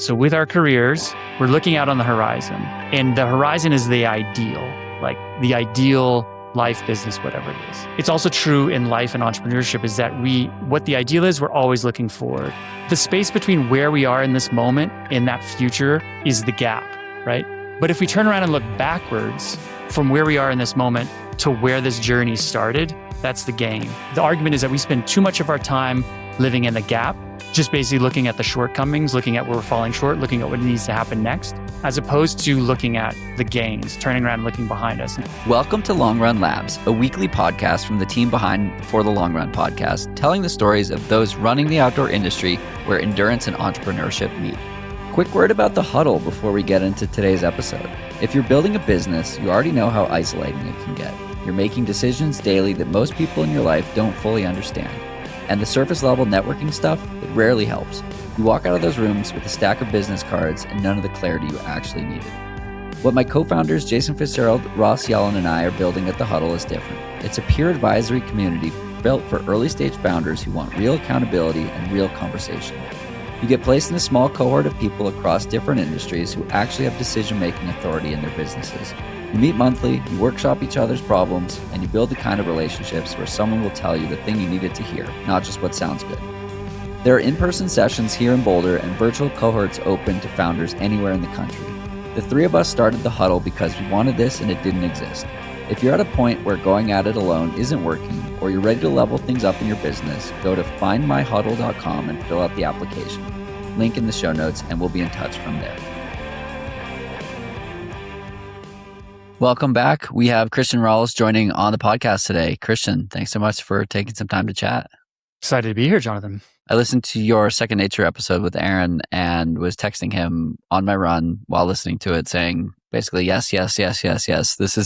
So with our careers, we're looking out on the horizon, and the horizon is the ideal, like the ideal life, business, whatever it is. It's also true in life and entrepreneurship is that what the ideal is, we're always looking forward. The space between where we are in this moment and that future is the gap, right? But if we turn around and look backwards from where we are in this moment to where this journey started, that's the game. The argument is that we spend too much of our time living in the gap, just basically looking at the shortcomings, looking at where we're falling short, looking at what needs to happen next, as opposed to looking at the gains, turning around and looking behind us. Welcome to Long Run Labs, a weekly podcast from the team behind For the Long Run podcast, telling the stories of those running the outdoor industry where endurance and entrepreneurship meet. Quick word about the huddle before we get into today's episode. If you're building a business, you already know how isolating it can get. You're making decisions daily that most people in your life don't fully understand. And the surface level networking stuff, it rarely helps. You walk out of those rooms with a stack of business cards and none of the clarity you actually needed. What my co-founders Jason Fitzgerald, Ross Yellen, and I are building at The Huddle is different. It's a peer advisory community built for early stage founders who want real accountability and real conversation. You get placed in a small cohort of people across different industries who actually have decision-making authority in their businesses. You meet monthly, you workshop each other's problems, and you build the kind of relationships where someone will tell you the thing you needed to hear, not just what sounds good. There are in-person sessions here in Boulder and virtual cohorts open to founders anywhere in the country. The three of us started The Huddle because we wanted this and it didn't exist. If you're at a point where going at it alone isn't working, or you're ready to level things up in your business, go to findmyhuddle.com and fill out the application. Link in the show notes, and we'll be in touch from there. Welcome back. We have Christian Rawles joining on the podcast today. Christian, thanks so much for taking some time to chat. Excited to be here, Jonathan. I listened to your Second Nature episode with Aaron and was texting him on my run while listening to it saying basically, yes. This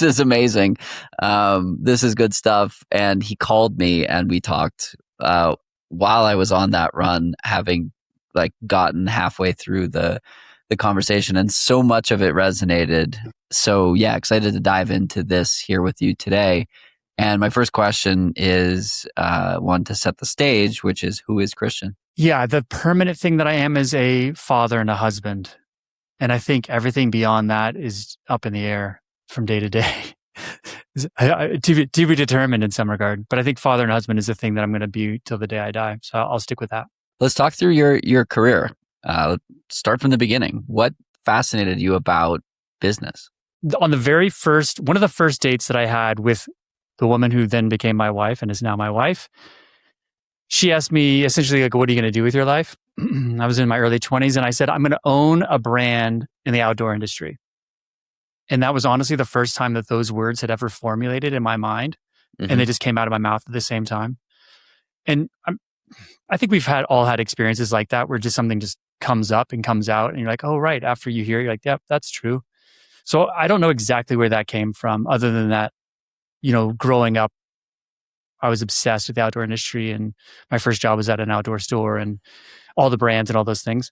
is amazing. This is good stuff. And he called me and we talked while I was on that run, having gotten halfway through the conversation, and so much of it resonated. So yeah, excited to dive into this here with you today. And my first question is one to set the stage, which is, who is Christian? Yeah, the permanent thing that I am is a father and a husband. And I think everything beyond that is up in the air from day to day. To be determined in some regard. But I think father and husband is the thing that I'm going to be till the day I die. So I'll stick with that. Let's talk through your career. Start from the beginning. What fascinated you about business? On the very first, one of the first dates that I had with the woman who then became my wife and is now my wife, she asked me essentially, what are you going to do with your life? I was in my early 20s and I said, I'm going to own a brand in the outdoor industry. And that was honestly the first time that those words had ever formulated in my mind. Mm-hmm. And they just came out of my mouth at the same time. And I think we've all had experiences like that where just something just comes up and comes out and you're like, oh, right. After you hear it, you're like, yep, that's true. So I don't know exactly where that came from other than that, growing up, I was obsessed with the outdoor industry and my first job was at an outdoor store and all the brands and all those things.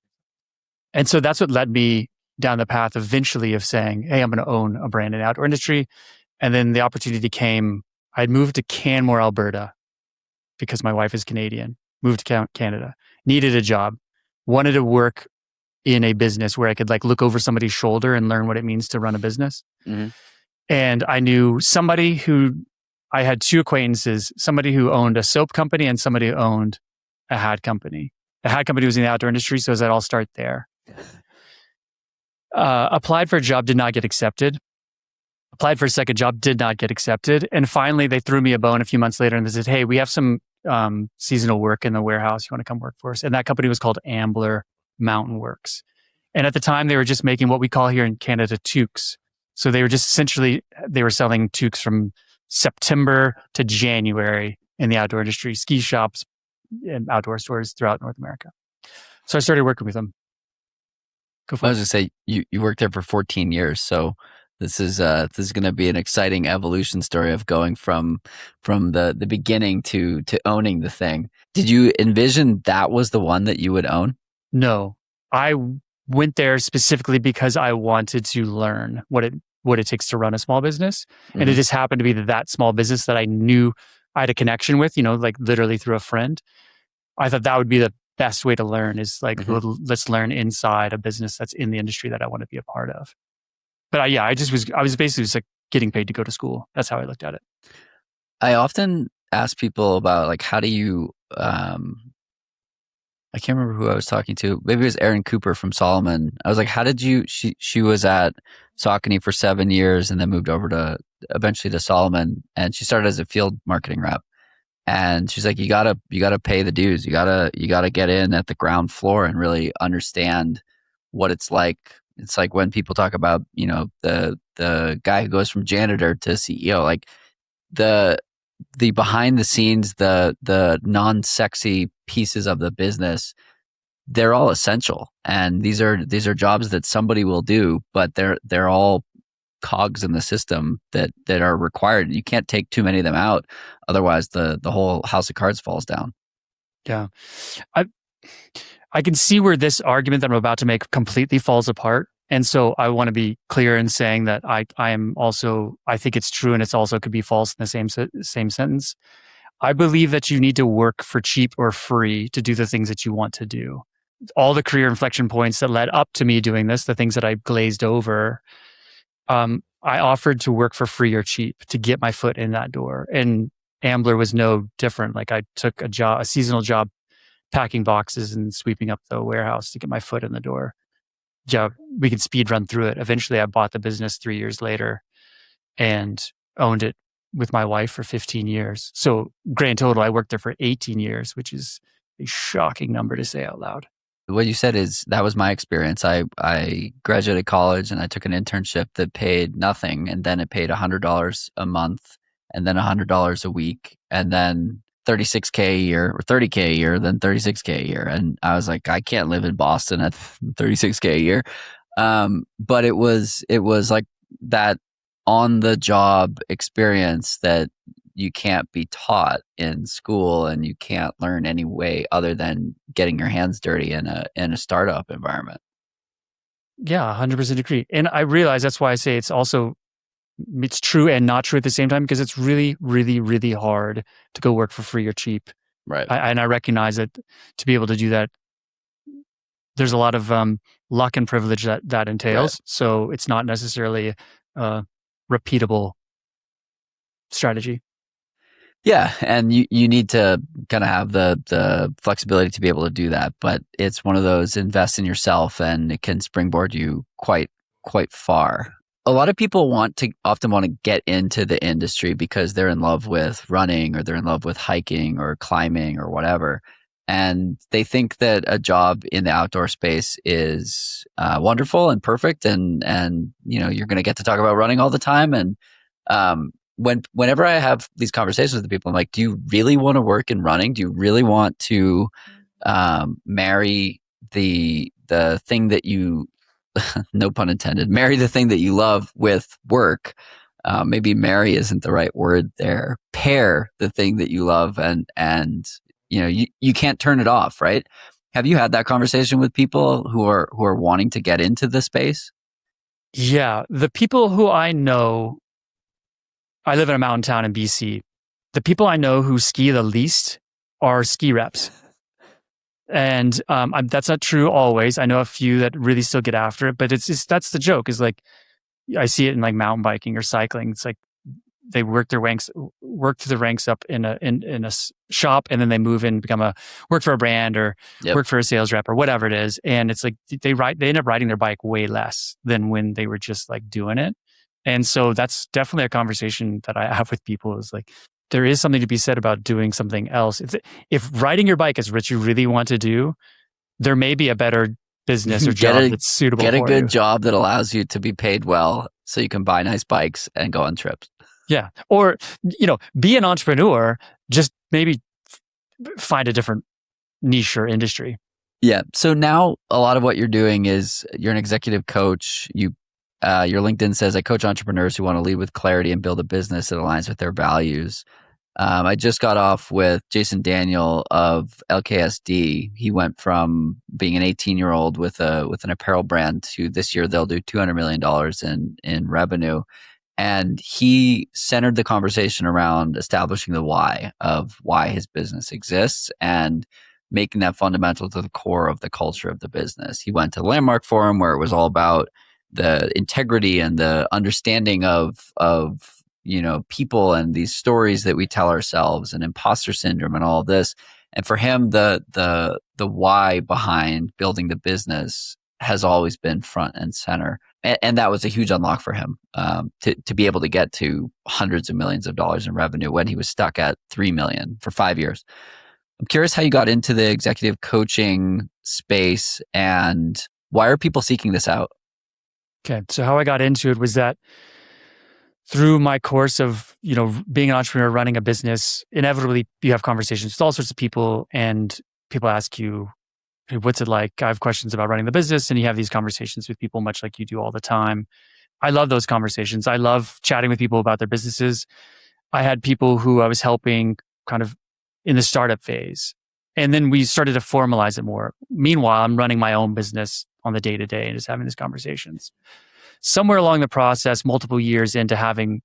And so that's what led me down the path eventually of saying, hey, I'm going to own a brand in the outdoor industry. And then the opportunity came, I'd moved to Canmore, Alberta because my wife is Canadian, moved to Canada, needed a job, wanted to work in a business where I could look over somebody's shoulder and learn what it means to run a business. Mm-hmm. And I knew somebody I had two acquaintances, somebody who owned a soap company and somebody who owned a hat company. The hat company was in the outdoor industry, so I said, I'll start there. Applied for a job, did not get accepted. Applied for a second job, did not get accepted. And finally, they threw me a bone a few months later and they said, hey, we have some seasonal work in the warehouse. You want to come work for us? And that company was called Ambler Mountain Works. And at the time, they were just making what we call here in Canada toques. So they were just they were selling toques from September to January in the outdoor industry, ski shops and outdoor stores throughout North America. So I started working with them. I was going to say, you worked there for 14 years. So this is going to be an exciting evolution story of going from the beginning to owning the thing. Did you envision that was the one that you would own? No, I went there specifically because I wanted to learn what it takes to run a small business. Mm-hmm. And it just happened to be that small business that I knew I had a connection with, literally through a friend. I thought that would be best way to learn is like, let's learn inside a business that's in the industry that I want to be a part of. But I was basically just like getting paid to go to school. That's how I looked at it. I often ask people about like, how do you, I can't remember who I was talking to. Maybe it was Erin Cooper from Solomon. I was like, how did you, she was at Saucony for 7 years and then moved over to eventually to Solomon, and she started as a field marketing rep. And she's like, you gotta pay the dues. You gotta get in at the ground floor and really understand what it's like. It's like when people talk about, you know, the guy who goes from janitor to CEO, like the behind the scenes, the non-sexy pieces of the business, they're all essential. And these are jobs that somebody will do, but they're all cogs in the system that are required. You can't take too many of them out, otherwise the whole house of cards falls down. Yeah. I can see where this argument that I'm about to make completely falls apart. And so I want to be clear in saying that I think it's true, and it's also could be false in the same sentence. I believe that you need to work for cheap or free to do the things that you want to do. All the career inflection points that led up to me doing this, the things that I glazed over, I offered to work for free or cheap to get my foot in that door. And Ambler was no different. Like I took a seasonal job packing boxes and sweeping up the warehouse to get my foot in the door. Yeah, we could speed run through it. Eventually I bought the business 3 years later and owned it with my wife for 15 years. So grand total, I worked there for 18 years, which is a shocking number to say out loud. What you said is, that was my experience. I graduated college and I took an internship that paid nothing, and then it paid $100 a month, and then $100 a week, and then $36K a year, or $30K a year, then $36K a year. And I was like, I can't live in Boston at $36K a year. But it was like that on the job experience that you can't be taught in school, and you can't learn any way other than getting your hands dirty in a startup environment. Yeah, 100% agree. And I realize that's why I say it's true and not true at the same time, because it's really, really, really hard to go work for free or cheap. Right. And I recognize that to be able to do that, there's a lot of luck and privilege that entails. Right. So it's not necessarily a repeatable strategy. Yeah, and you need to kind of have the flexibility to be able to do that. But it's one of those, invest in yourself, and it can springboard you quite far. A lot of people often want to get into the industry because they're in love with running, or they're in love with hiking or climbing or whatever. And they think that a job in the outdoor space is wonderful and perfect, and you know, you're going to get to talk about running all the time. And whenever I have these conversations with the people, I'm like, do you really want to work in running? Do you really want to marry the thing that you no pun intended, marry the thing that you love with work? Maybe marry isn't the right word there. Pair the thing that you love, and you know, you can't turn it off, right? Have you had that conversation with people who are wanting to get into the space? Yeah, the people who I know, I live in a mountain town in BC. The people I know who ski the least are ski reps. And that's not true always. I know a few that really still get after it, but that's the joke, is like, I see it in like mountain biking or cycling. It's like they work through the ranks up in a shop, and then they move in, work for a brand, or work for a sales rep, or whatever it is. And it's like they end up riding their bike way less than when they were just like doing it. And so that's definitely a conversation that I have with people, is like, there is something to be said about doing something else. If riding your bike is what you really want to do, there may be a better business or job that's suitable for you. Get a good job that allows you to be paid well, so you can buy nice bikes and go on trips. Yeah. Or, you know, be an entrepreneur, just maybe find a different niche or industry. Yeah. So now a lot of what you're doing is you're an executive coach. Your LinkedIn says, I coach entrepreneurs who want to lead with clarity and build a business that aligns with their values. I just got off with Jason Daniel of LKSD. He went from being an 18-year-old with an apparel brand to this year they'll do $200 million in revenue. And he centered the conversation around establishing the why of why his business exists. And making that fundamental to the core of the culture of the business. He went to the Landmark Forum where it was all about the integrity and the understanding of people and these stories that we tell ourselves and imposter syndrome and all of this. And for him, the why behind building the business has always been front and center. And that was a huge unlock for him to be able to get to hundreds of millions of dollars in revenue when he was stuck at 3 million for 5 years. I'm curious how you got into the executive coaching space and why are people seeking this out? Okay. So how I got into it was that through my course of, being an entrepreneur, running a business, inevitably you have conversations with all sorts of people and people ask you, hey, what's it like? I have questions about running the business, and you have these conversations with people much like you do all the time. I love those conversations. I love chatting with people about their businesses. I had people who I was helping kind of in the startup phase, and then we started to formalize it more. Meanwhile, I'm running my own business on the day-to-day and just having these conversations. Somewhere along the process, multiple years into having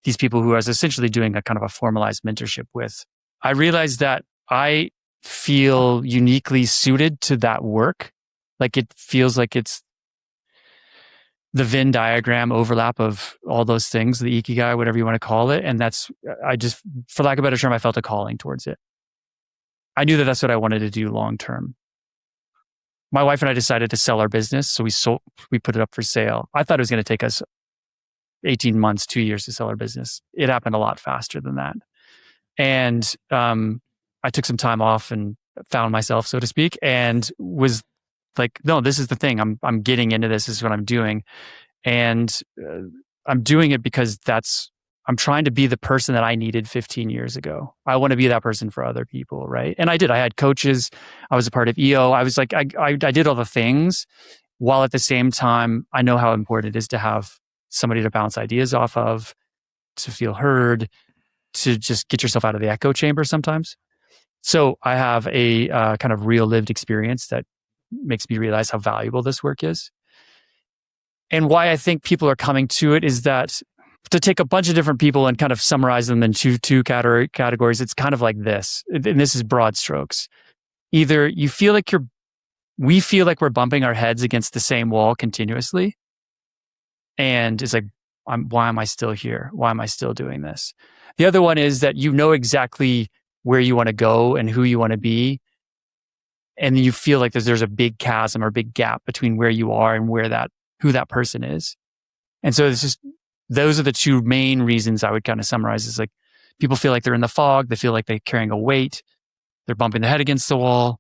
these people who I was essentially doing a kind of a formalized mentorship with, I realized that I feel uniquely suited to that work. Like it feels like it's the Venn diagram overlap of all those things, the ikigai, whatever you want to call it. And I just, for lack of a better term, I felt a calling towards it. I knew that that's what I wanted to do long term. My wife and I decided to sell our business. So we put it up for sale. I thought it was going to take us 18 months, 2 years to sell our business. It happened a lot faster than that. And I took some time off and found myself, so to speak, and was like, no, this is the thing. I'm getting into this. This is what I'm doing. And I'm doing it because I'm trying to be the person that I needed 15 years ago. I want to be that person for other people, right? And I did. I had coaches. I was a part of EO. I was like, I did all the things, while at the same time, I know how important it is to have somebody to bounce ideas off of, to feel heard, to just get yourself out of the echo chamber sometimes. So I have a kind of real lived experience that makes me realize how valuable this work is. And why I think people are coming to it is that, to take a bunch of different people and kind of summarize them in two categories, it's kind of like this. And this is broad strokes. Either you feel like we feel like we're bumping our heads against the same wall continuously. And it's like, why am I still here? Why am I still doing this? The other one is that you know exactly where you want to go and who you want to be. And you feel like there's a big chasm or big gap between where you are and who that person is. And so it's just, those are the two main reasons I would kind of summarize. Is like, people feel like they're in the fog. They feel like they're carrying a weight. They're bumping their head against the wall,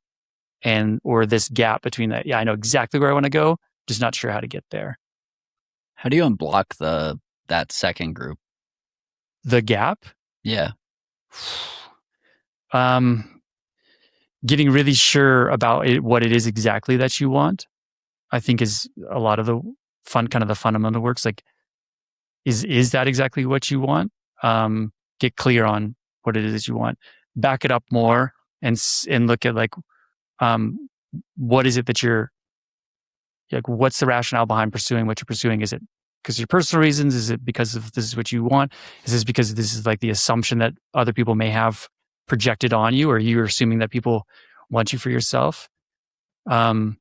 or this gap between that. Yeah, I know exactly where I want to go, just not sure how to get there. How do you unblock that second group? The gap? Yeah. Getting really sure about what it is exactly that you want, I think, is a lot of the the fundamental works. Like, is that exactly what you want? Get clear on what it is that you want. Back it up more and look at what is it that you're like? What's the rationale behind pursuing what you're pursuing? Is it because of your personal reasons? Is it because of this is what you want? Is this because this is like the assumption that other people may have projected on you, or you're assuming that people want you for yourself? Yeah,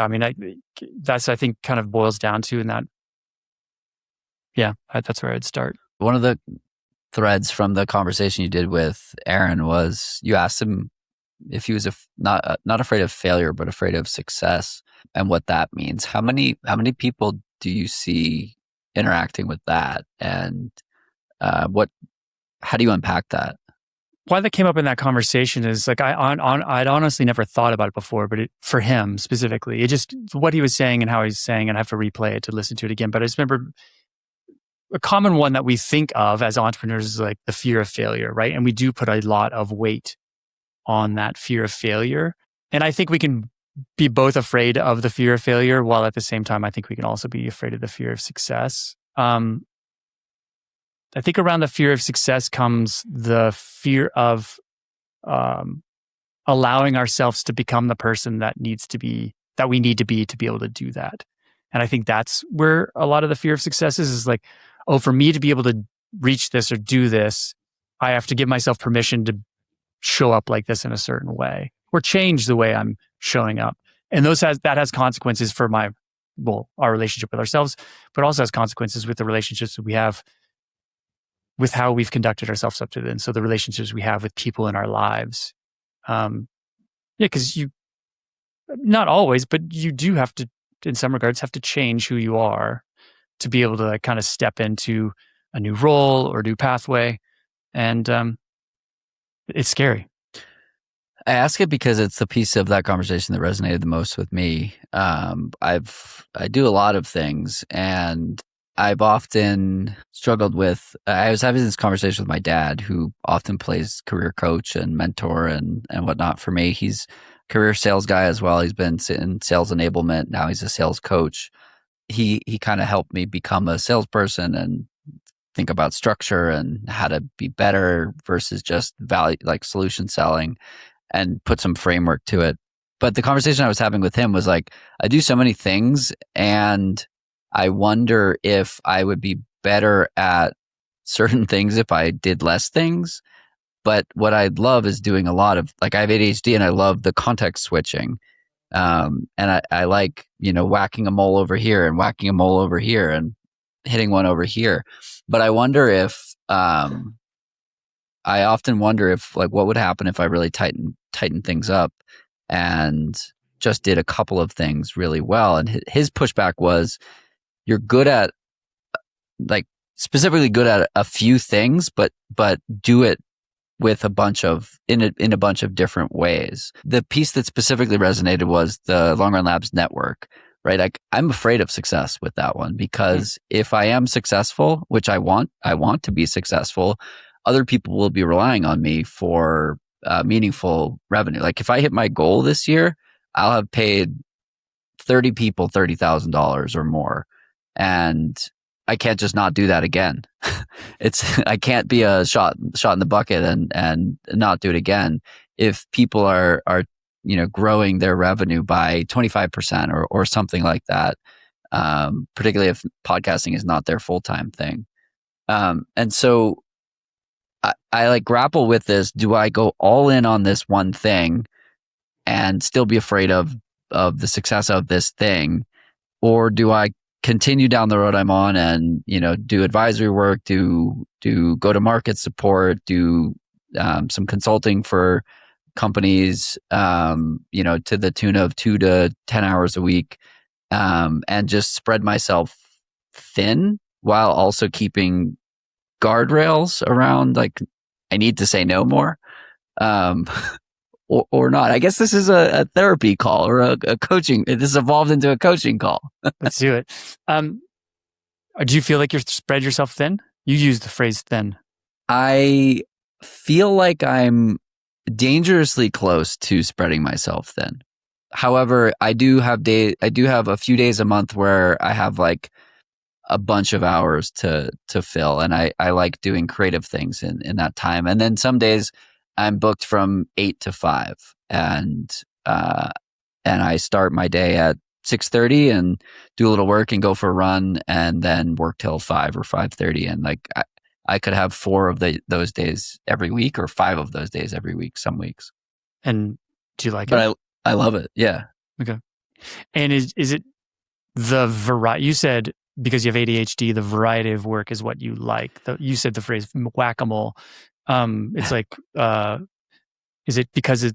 I mean, that's, I think, kind of boils down to in that. Yeah, that's where I'd start. One of the threads from the conversation you did with Aaron was you asked him if he was not afraid of failure, but afraid of success, and what that means. How many people do you see interacting with that, and how do you unpack that? Why that came up in that conversation is like, I'd honestly never thought about it before, but for him specifically, it just, what he was saying and how he was saying, and I have to replay it to listen to it again. But I just remember a common one that we think of as entrepreneurs is like the fear of failure, right? And we do put a lot of weight on that fear of failure. And I think we can be both afraid of the fear of failure, while at the same time, I think we can also be afraid of the fear of success. I think around the fear of success comes the fear of allowing ourselves to become the person that we need to be able to do that. And I think that's where a lot of the fear of success is like, oh, for me to be able to reach this or do this, I have to give myself permission to show up like this in a certain way or change the way I'm showing up. And that has consequences for our relationship with ourselves, but also has consequences with the relationships that we have with how we've conducted ourselves up to then. So the relationships we have with people in our lives. Because not always, but you do have to, in some regards, have to change who you are to be able to like kind of step into a new role or new pathway. And it's scary. I ask it because it's the piece of that conversation that resonated the most with me. I do a lot of things, and I've often struggled with. I was having this conversation with my dad, who often plays career coach and mentor and whatnot for me. He's a career sales guy as well. He's been in sales enablement. Now he's a sales coach. He kind of helped me become a salesperson and think about structure and how to be better versus just value, like solution selling, and put some framework to it. But the conversation I was having with him was like, I do so many things, and I wonder if I would be better at certain things if I did less things. But what I'd love is doing a lot of, like, I have ADHD and I love the context switching. And I like, whacking a mole over here and whacking a mole over here and hitting one over here. But I wonder if, I often wonder if, like, what would happen if I really tighten things up and just did a couple of things really well. And his pushback was, you're good at, like, specifically good at a few things, but do it with a bunch of in a bunch of different ways. The piece that specifically resonated was the Long Run Labs network, right? I'm afraid of success with that one, because if I am successful, which I want to be successful, other people will be relying on me for meaningful revenue. Like, if I hit my goal this year, I'll have paid 30 people $30,000 or more. And I can't just not do that again. I can't be a shot in the bucket and not do it again. If people are growing their revenue by 25% or something like that, particularly if podcasting is not their full-time thing. And so I like grapple with this. Do I go all in on this one thing and still be afraid of the success of this thing? Or do I continue down the road I'm on and, do advisory work, do go-to-market support, do some consulting for companies, to the tune of 2 to 10 hours a week, and just spread myself thin while also keeping guardrails around, like, I need to say no more, or not. I guess this is a therapy call or a coaching. This evolved into a coaching call. Let's do it. Do you feel like you're spread yourself thin? You use the phrase thin. I feel like I'm dangerously close to spreading myself thin. However, I do have a few days a month where I have like a bunch of hours to fill, and I like doing creative things in that time. And then some days I'm booked from 8 to 5, and I start my day at 6:30 and do a little work and go for a run, and then work till 5 or 5:30. And like I could have 4 of those days every week, or 5 of those days every week, some weeks. And do you like it? But I love it. Yeah. Okay. And is it the variety? You said because you have ADHD, the variety of work is what you like. You said the phrase whack-a-mole. It's like, is it because is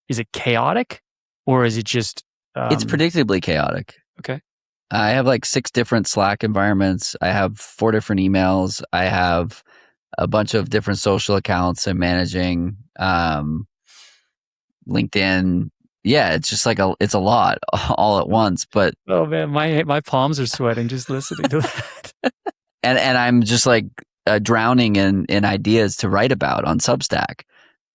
it chaotic, or is it just? It's predictably chaotic. Okay. I have like 6 different Slack environments. I have 4 different emails. I have a bunch of different social accounts I'm managing. LinkedIn. Yeah, it's just like it's a lot all at once. But oh man, my palms are sweating just listening to that. and I'm just like drowning in ideas to write about on Substack.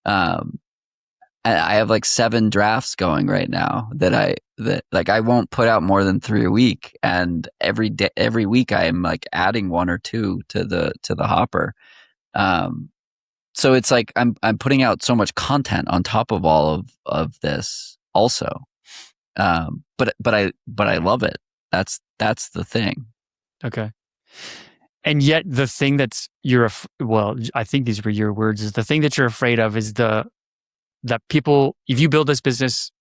I have like 7 drafts going right now that I won't put out more than 3 a week, and every week I am like adding 1 or 2 to the hopper. So it's like I'm putting out so much content on top of all of this also. But I love it. That's the thing. Okay. And yet the thing that's I think these were your words, is the thing that you're afraid of is that people, if you build this business,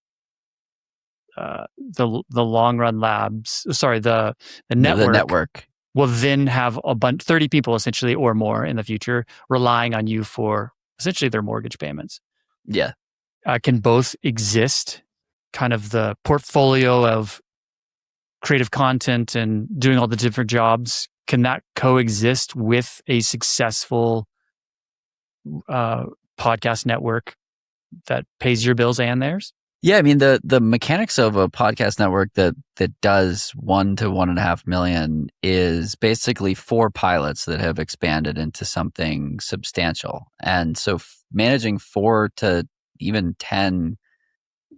the long run labs, the network will then have 30 people essentially or more in the future relying on you for essentially their mortgage payments. Yeah. Can both exist, kind of the portfolio of creative content and doing all the different jobs, can that coexist with a successful podcast network that pays your bills and theirs? Yeah, I mean the mechanics of a podcast network that does 1 to 1.5 million is basically 4 pilots that have expanded into something substantial. And so managing 4 to even 10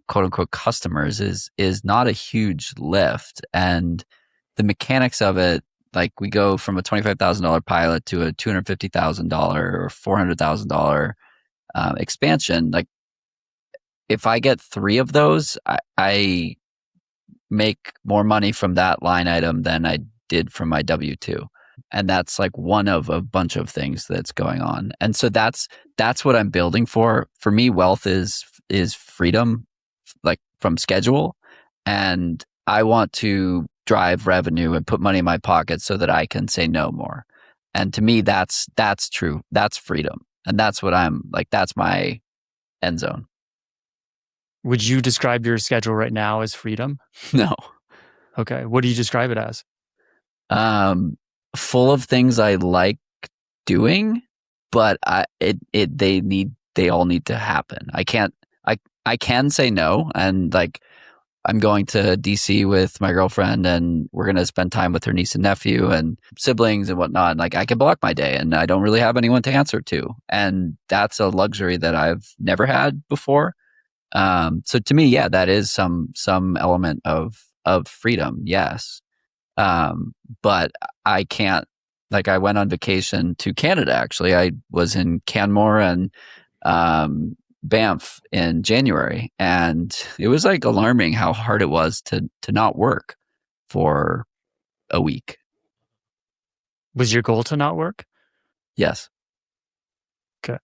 quote unquote customers is not a huge lift. And the mechanics of it, like we go from a $25,000 pilot to a $250,000 or $400,000 expansion. Like if I get 3 of those, I make more money from that line item than I did from my W-2. And that's like one of a bunch of things that's going on. And so that's what I'm building for. For me, wealth is freedom, like from schedule. And I want to drive revenue and put money in my pocket so that I can say no more. And to me, that's true. That's freedom. And that's what I'm like, that's my end zone. Would you describe your schedule right now as freedom? No. Okay. What do you describe it as? Full of things I like doing, but they all need to happen. I can say no, and like I'm going to DC with my girlfriend and we're going to spend time with her niece and nephew and siblings and whatnot. And like I can block my day and I don't really have anyone to answer to. And that's a luxury that I've never had before. So to me, yeah, that is some element of freedom. Yes. But I can't, like I went on vacation to Canada. Actually, I was in Canmore and, Banff in January, and it was like alarming how hard it was to not work for a week. Was your goal to not work? Yes. Okay.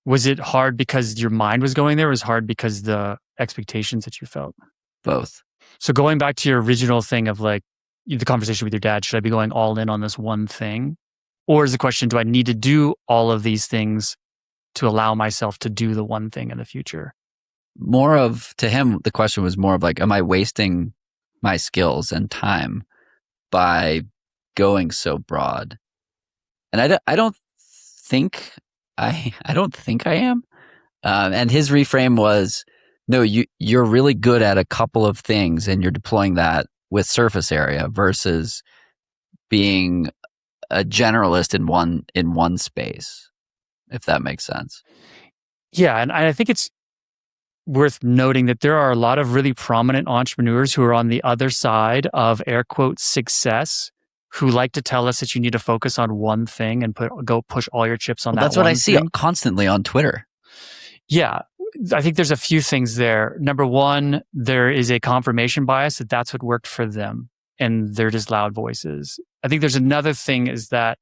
Was it hard because your mind was going there, or was it hard because the expectations that you felt? Both. So going back to your original thing of like the conversation with your dad, should I be going all in on this one thing? Or is the question, do I need to do all of these things to allow myself to do the one thing in the future? To him, the question was more of like, am I wasting my skills and time by going so broad? And I don't think I am. And his reframe was, no, you're really good at a couple of things and you're deploying that with surface area versus being a generalist in one space, if that makes sense. Yeah. And I think it's worth noting that there are a lot of really prominent entrepreneurs who are on the other side of air quotes success, who like to tell us that you need to focus on one thing and go push all your chips on that. That's what I see constantly on Twitter. Yeah. I think there's a few things there. Number one, there is a confirmation bias that that's what worked for them and they're just loud voices. I think there's another thing is that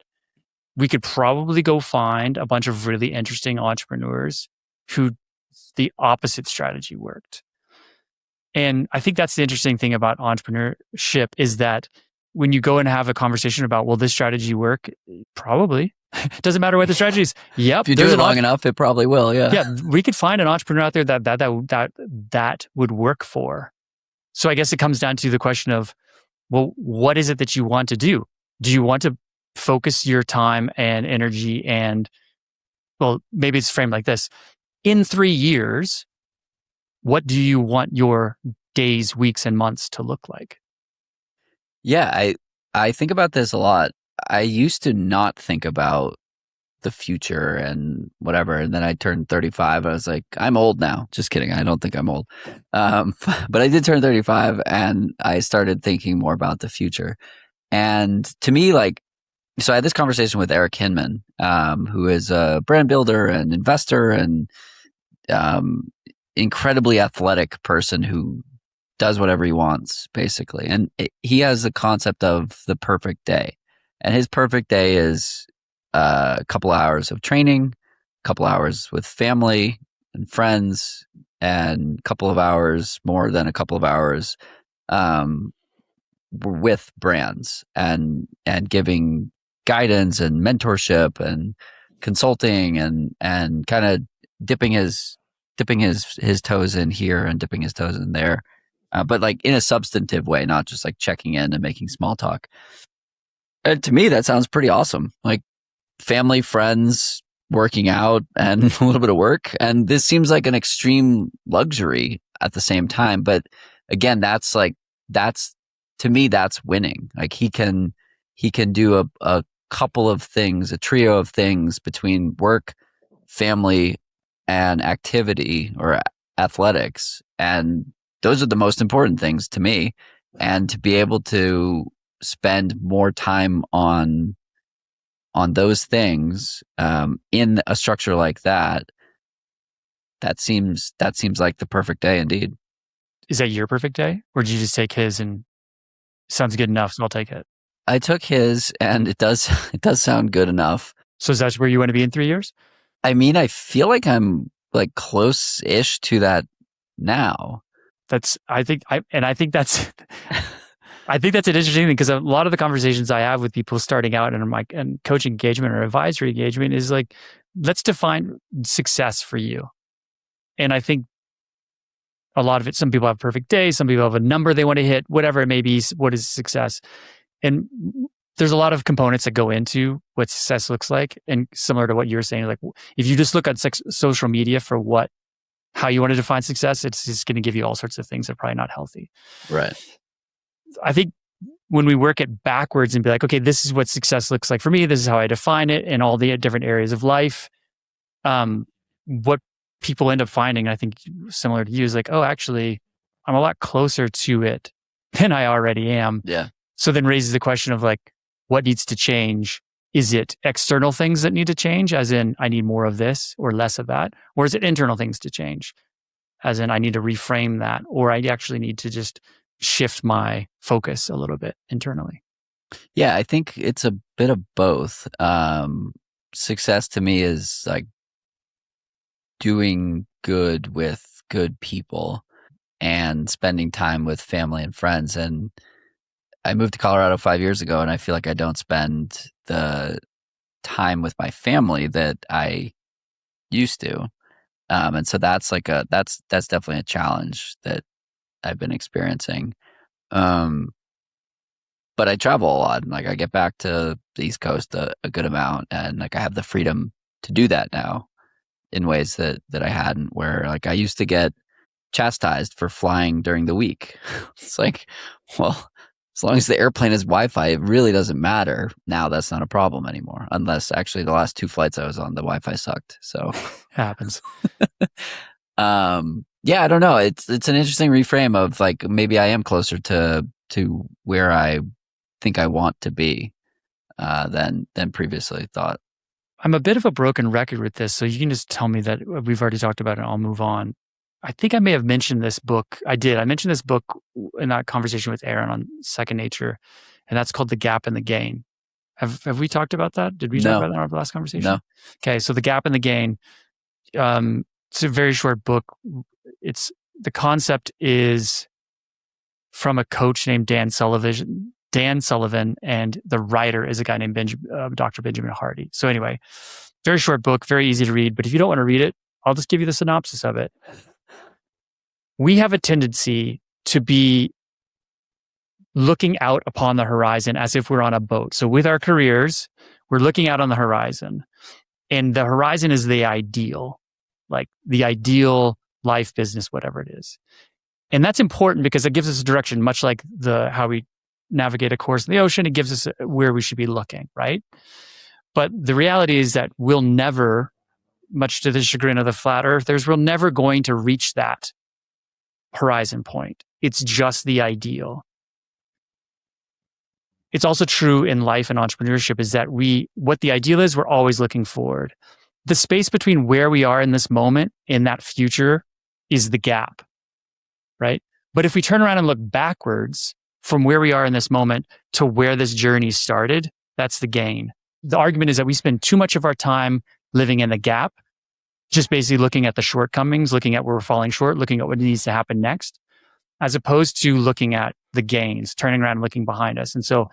we could probably go find a bunch of really interesting entrepreneurs who the opposite strategy worked. And I think that's the interesting thing about entrepreneurship is that when you go and have a conversation about, will this strategy work? Probably. Doesn't matter what the strategy is. Yep. If you do it long enough, it probably will. Yeah. Yeah. We could find an entrepreneur out there that would work for. So I guess it comes down to the question of, well, what is it that you want to do? Do you want to focus your time and energy and, well, maybe it's framed like this. In 3 years, what do you want your days, weeks, and months to look like? Yeah, I think about this a lot. I used to not think about the future and whatever. And then I turned 35 and I was like, I'm old now. Just kidding. I don't think I'm old. But I did turn 35 and I started thinking more about the future. And to me, like, so I had this conversation with Eric Hinman, who is a brand builder and investor and incredibly athletic person who does whatever he wants, basically. And he has the concept of the perfect day. And his perfect day is a couple hours of training, a couple hours with family and friends, and a couple of hours, more than a couple of hours, with brands and giving guidance and mentorship and consulting and kind of dipping his toes in here and dipping his toes in there, but like in a substantive way, not just like checking in and making small talk. And to me, that sounds pretty awesome. Like family, friends, working out, and a little bit of work. And this seems like an extreme luxury at the same time. But again, to me, that's winning. Like he can do a couple of things, a trio of things between work, family, and activity or athletics. And those are the most important things to me. And to be able to spend more time on those things in a structure like that seems like the perfect day indeed. Is that your perfect day? Or did you just take his and sounds good enough, so I'll take it? I took his and it does sound good enough. So is that where you want to be in 3 years? I mean, I feel like I'm like close-ish to that now. I think that's an interesting thing, because a lot of the conversations I have with people starting out in coaching engagement or advisory engagement is like, let's define success for you. And I think a lot of it, some people have perfect days, some people have a number they want to hit, whatever it may be. What is success? And there's a lot of components that go into what success looks like. And similar to what you were saying, like if you just look at social media for how you want to define success, it's just going to give you all sorts of things that are probably not healthy. Right. I think when we work it backwards and be like, okay, this is what success looks like for me, this is how I define it in all the different areas of life. What people end up finding, I think similar to you, is like, oh, actually, I'm a lot closer to it than I already am. Yeah. So then raises the question of like, what needs to change? Is it external things that need to change, as in I need more of this or less of that? Or is it internal things to change, as in I need to reframe that, or I actually need to just shift my focus a little bit internally? Yeah, I think it's a bit of both. Success to me is like doing good with good people and spending time with family and friends. And I moved to Colorado 5 years ago, and I feel like I don't spend the time with my family that I used to. And so that's definitely a challenge that I've been experiencing. But I travel a lot, and like I get back to the East Coast a good amount, and like I have the freedom to do that now in ways that I hadn't, where like I used to get chastised for flying during the week. It's like, well, as long as the airplane has Wi-Fi, it really doesn't matter. Now that's not a problem anymore, unless actually the last 2 flights I was on, the Wi-Fi sucked. So it happens. Yeah, I don't know. It's an interesting reframe of like, maybe I am closer to where I think I want to be than previously thought. I'm a bit of a broken record with this, so you can just tell me that we've already talked about it and I'll move on. I think I may have mentioned this book. I did. I mentioned this book in that conversation with Aaron on Second Nature, and that's called The Gap and the Gain. Have we talked about that? Did we talk about that in our last conversation? No. Okay, so The Gap and the Gain. It's a very short book. The concept is from a coach named Dan Sullivan, and the writer is a guy named Dr. Benjamin Hardy. So anyway, very short book, very easy to read. But if you don't want to read it, I'll just give you the synopsis of it. We have a tendency to be looking out upon the horizon as if we're on a boat. So with our careers, we're looking out on the horizon, and the horizon is the ideal, like the ideal life, business, whatever it is. And that's important because it gives us a direction, much like how we navigate a course in the ocean. It gives us where we should be looking, right? But the reality is that we'll never, much to the chagrin of the flat earthers, we're never going to reach that horizon point. It's just the ideal. It's also true in life and entrepreneurship, is that what the ideal is, we're always looking forward. The space between where we are in this moment and that future is the gap, right? But if we turn around and look backwards from where we are in this moment to where this journey started, That's the gain. The argument is that we spend too much of our time living in the gap, just basically looking at the shortcomings, looking at where we're falling short, looking at what needs to happen next, as opposed to looking at the gains, turning around and looking behind us. And so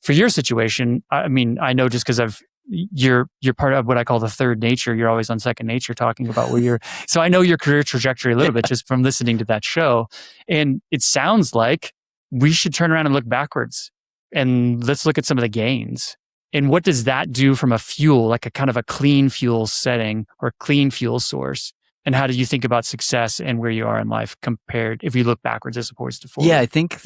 for your situation, I mean, I know just because you're part of what I call the third nature. You're always on second nature talking about where you're. So I know your career trajectory a little bit just from listening to that show. And it sounds like we should turn around and look backwards and let's look at some of the gains. And what does that do from a fuel, like a kind of a clean fuel setting or clean fuel source? And how do you think about success and where you are in life compared if you look backwards as opposed to forward? Yeah, I think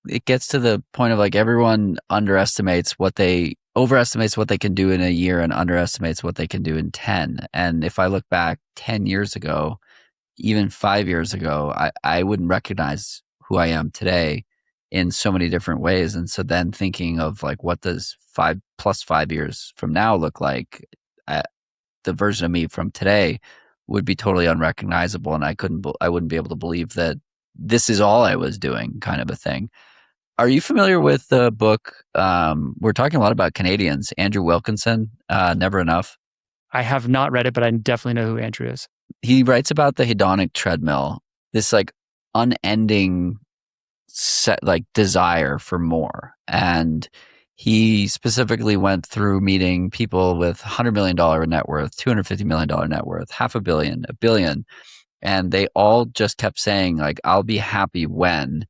it gets to the point of like everyone overestimates what they can do in a year and underestimates what they can do in 10. And if I look back 10 years ago, even 5 years ago, I wouldn't recognize who I am today in so many different ways. And so then thinking of like, what does 5 years from now look like? The version of me from today would be totally unrecognizable. And I wouldn't be able to believe that this is all I was doing, kind of a thing. Are you familiar with the book? We're talking a lot about Canadians, Andrew Wilkinson, Never Enough. I have not read it, but I definitely know who Andrew is. He writes about the hedonic treadmill, this like unending desire for more. And he specifically went through meeting people with $100 million net worth, $250 million net worth, $500 million, $1 billion. And they all just kept saying like, I'll be happy when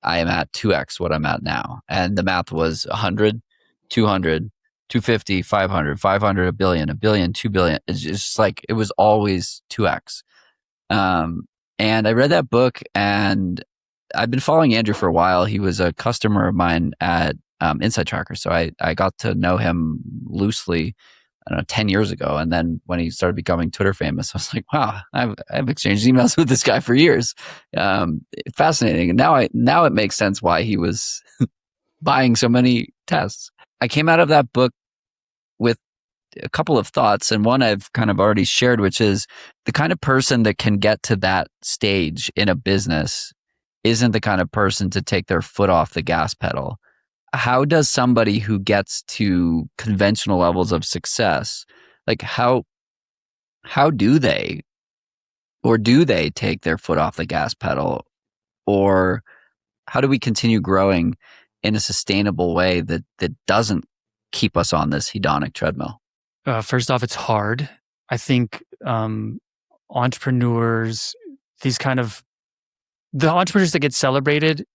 I am at 2x what I'm at now. And the math was 100, 200, 250, 500, 500, $1 billion, $1 billion, $2 billion. It's just like, it was always 2x. And I read that book and I've been following Andrew for a while. He was a customer of mine at Insight Tracker. So I got to know him loosely, I don't know, 10 years ago. And then when he started becoming Twitter famous, I was like, wow, I've exchanged emails with this guy for years. Fascinating. And now it makes sense why he was buying so many tests. I came out of that book with a couple of thoughts, and one I've kind of already shared, which is the kind of person that can get to that stage in a business isn't the kind of person to take their foot off the gas pedal. How does somebody who gets to conventional levels of success, like how do they, or do they take their foot off the gas pedal, or how do we continue growing in a sustainable way that doesn't keep us on this hedonic treadmill? First off, it's hard. I think entrepreneurs, the entrepreneurs that get celebrated,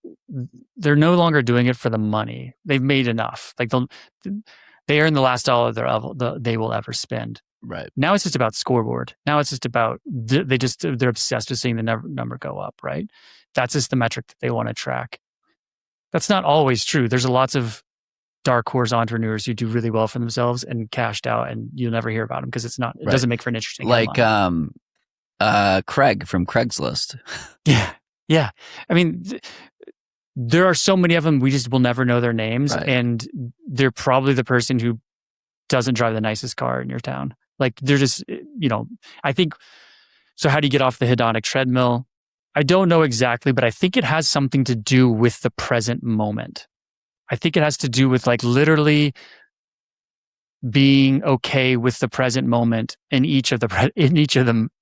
they're no longer doing it for the money. They've made enough. Like they earn the last dollar they will ever spend. Right. Now it's just about scoreboard. Now it's just about they're obsessed with seeing the number go up. Right. That's just the metric that they want to track. That's not always true. There's lots of dark horse entrepreneurs who do really well for themselves and cashed out, and you'll never hear about them because it doesn't make for an interesting headline. Craig from Craigslist. Yeah. I mean, there are so many of them, we just will never know their names. Right. And they're probably the person who doesn't drive the nicest car in your town. Like they're just, I think, so how do you get off the hedonic treadmill? I don't know exactly, but I think it has something to do with the present moment. I think it has to do with like literally being okay with the present moment in each of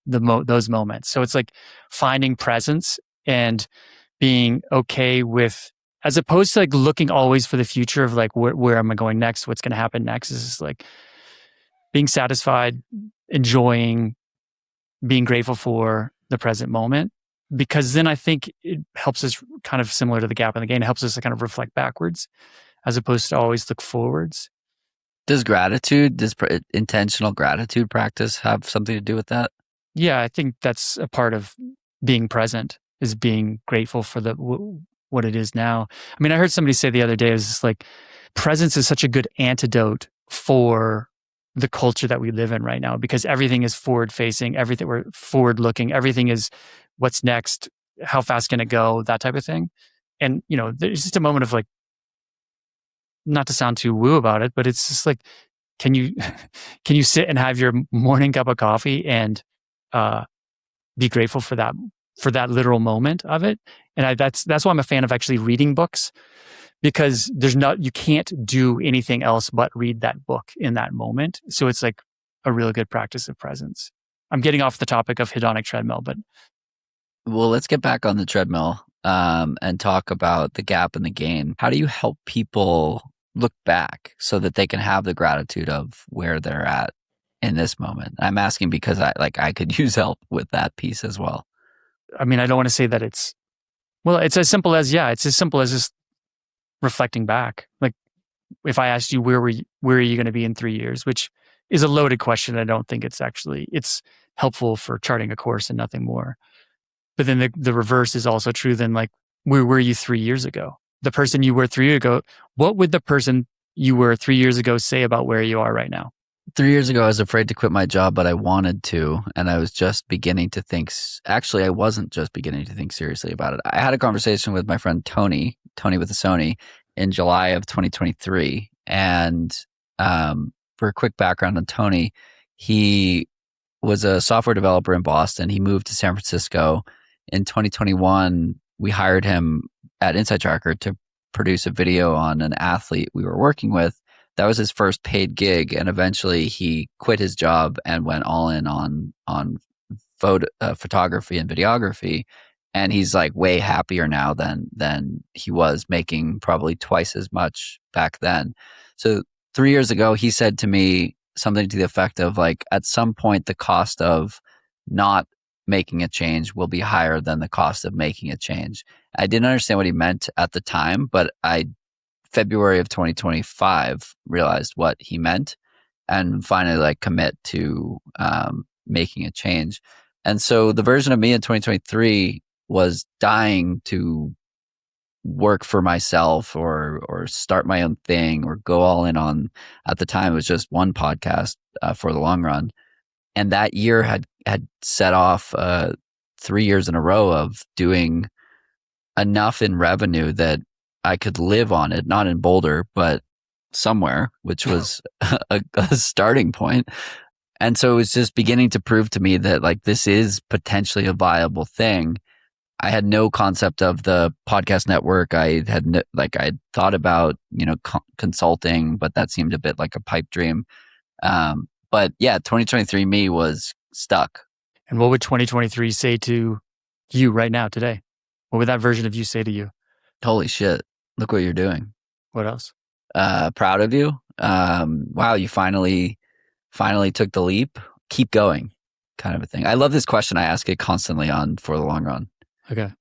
those moments. So it's like finding presence and being okay with, as opposed to like looking always for the future of like where am I going next, what's going to happen next. Is just like being satisfied, enjoying, being grateful for the present moment. Because then I think it helps us, kind of similar to the gap in the gain, it helps us to kind of reflect backwards as opposed to always look forwards. Does intentional gratitude practice have something to do with that? Yeah, I think that's a part of being present, is being grateful for what it is now. I mean, I heard somebody say the other day, is like presence is such a good antidote for the culture that we live in right now, because everything is forward facing, we're forward looking, everything is what's next, how fast can it go, that type of thing. And, there's just a moment of like, not to sound too woo about it, but it's just like, can you sit and have your morning cup of coffee and be grateful for that literal moment of it? And that's why I'm a fan of actually reading books, because you can't do anything else but read that book in that moment. So it's like a really good practice of presence. I'm getting off the topic of hedonic treadmill, but. Well, let's get back on the treadmill and talk about the gap and the gain. How do you help people look back so that they can have the gratitude of where they're at in this moment? I'm asking because I could use help with that piece as well. I mean, I don't want to say that it's as simple as just reflecting back. Like if I asked you where are you going to be in 3 years, which is a loaded question. I don't think it's helpful for charting a course and nothing more. But then the reverse is also true. Then like, where were you 3 years ago? The person you were 3 years ago, what would the person you were 3 years ago say about where you are right now? 3 years ago, I was afraid to quit my job, but I wanted to. And I was just beginning to think, actually, I wasn't just beginning to think seriously about it. I had a conversation with my friend Tony with the Sony, in July of 2023. And for a quick background on Tony, he was a software developer in Boston. He moved to San Francisco. In 2021, we hired him at Insight Tracker to produce a video on an athlete we were working with. That was his first paid gig, and eventually he quit his job and went all in on photography and videography. And he's like way happier now than he was, making probably twice as much back then. So 3 years ago, he said to me something to the effect of like, at some point, the cost of not making a change will be higher than the cost of making a change. I didn't understand what he meant at the time, but February of 2025 realized what he meant and finally like commit to making a change. And so the version of me in 2023 was dying to work for myself or start my own thing or go all in on, at the time it was just one podcast for the long run. And that year had set off 3 years in a row of doing enough in revenue that I could live on it, not in Boulder, but somewhere, which was a starting point. And so it was just beginning to prove to me that like this is potentially a viable thing. I had no concept of the podcast network. I had thought about, consulting, but that seemed a bit like a pipe dream. But yeah, 2023 me was stuck. And what would 2023 say to you right now today? What would that version of you say to you? Holy shit. Look what you're doing. What else? Proud of you. Wow, you finally took the leap. Keep going, kind of a thing. I love this question. I ask it constantly on For the Long Run. Okay.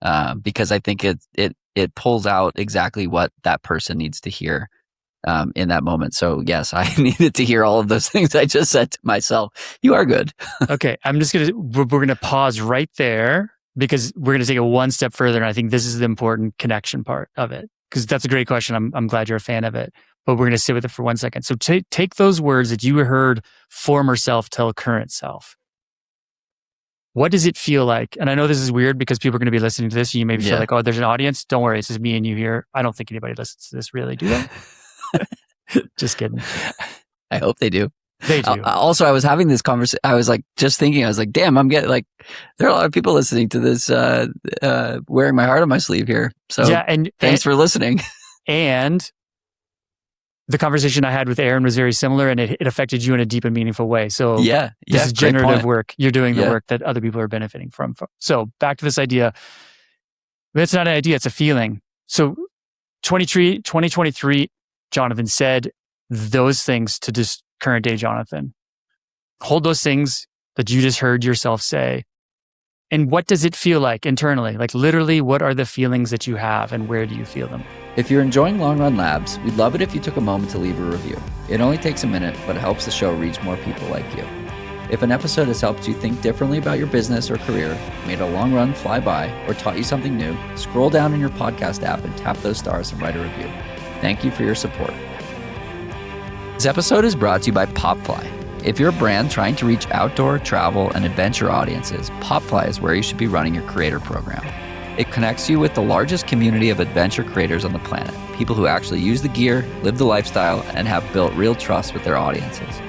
Because I think it pulls out exactly what that person needs to hear in that moment. So yes, I needed to hear all of those things I just said to myself. You are good. Okay, we're gonna pause right there because we're gonna take it one step further, and I think this is the important connection part of it. Because that's a great question. I'm glad you're a fan of it. But we're going to sit with it for 1 second. So take those words that you heard former self tell current self. What does it feel like? And I know this is weird because people are going to be listening to this. And you maybe feel like, oh, there's an audience. Don't worry. It's just me and you here. I don't think anybody listens to this really, do they? Just kidding. I hope they do. They do. Also, I was having this conversation. I was like, just thinking, I was like, damn, I'm getting like, there are a lot of people listening to this, wearing my heart on my sleeve here. So yeah, thanks for listening. And the conversation I had with Aaron was very similar, and it affected you in a deep and meaningful way. So this is generative work. You're doing the work that other people are benefiting from. So back to this idea. It's not an idea, it's a feeling. So 2023, Jonathan said those things to just current day Jonathan. Hold those things that you just heard yourself say. And what does it feel like internally? Like literally, what are the feelings that you have and where do you feel them? If you're enjoying Long Run Labs, we'd love it if you took a moment to leave a review. It only takes a minute, but it helps the show reach more people like you. If an episode has helped you think differently about your business or career, made a long run fly by, or taught you something new, scroll down in your podcast app and tap those stars and write a review. Thank you for your support. This episode is brought to you by Popfly. If you're a brand trying to reach outdoor, travel, and adventure audiences, Popfly is where you should be running your creator program. It connects you with the largest community of adventure creators on the planet, people who actually use the gear, live the lifestyle, and have built real trust with their audiences.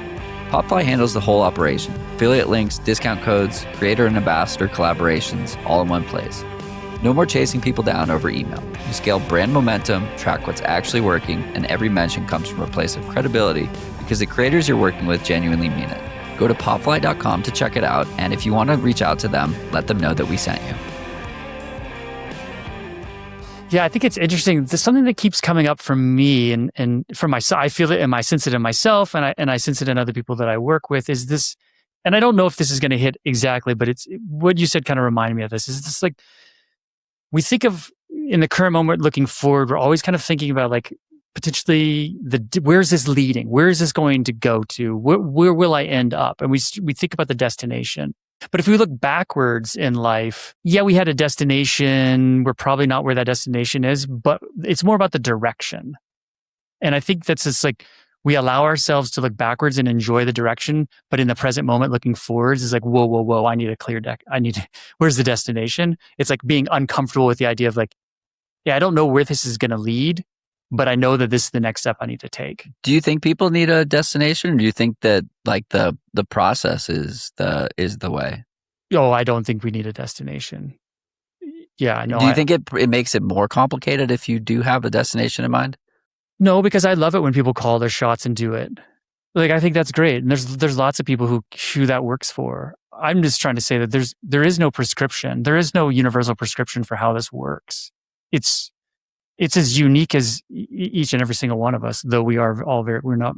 Popfly handles the whole operation. Affiliate links, discount codes, creator and ambassador collaborations, all in one place. No more chasing people down over email. You scale brand momentum, track what's actually working, and every mention comes from a place of credibility because the creators you're working with genuinely mean it. Go to popfly.com to check it out, and if you want to reach out to them, let them know that we sent you. Yeah, I think it's interesting. There's something that keeps coming up for me and for myself. I feel it, and I sense it in myself, and I sense it in other people that I work with. Is this, and I don't know if this is going to hit exactly, but it's what you said kind of reminded me of this. Is this like we think of in the current moment, looking forward, we're always kind of thinking about like potentially where's this leading? Where is this going to go to? Where will I end up? And we think about the destination. But if we look backwards in life, yeah, we had a destination. We're probably not where that destination is, but it's more about the direction. And I think that's just like we allow ourselves to look backwards and enjoy the direction, but in the present moment, looking forwards is like, whoa, I need a clear deck. Where's the destination? It's like being uncomfortable with the idea of like, yeah, I don't know where this is going to lead, but I know that this is the next step I need to take. Do you think people need a destination? Or do you think that like the process is the way? Oh, I don't think we need a destination. Yeah, I know. Do you think it makes it more complicated if you do have a destination in mind? No, because I love it when people call their shots and do it. Like, I think that's great. And there's lots of people who that works for. I'm just trying to say that there is no prescription. There is no universal prescription for how this works. It's as unique as each and every single one of us, though we're not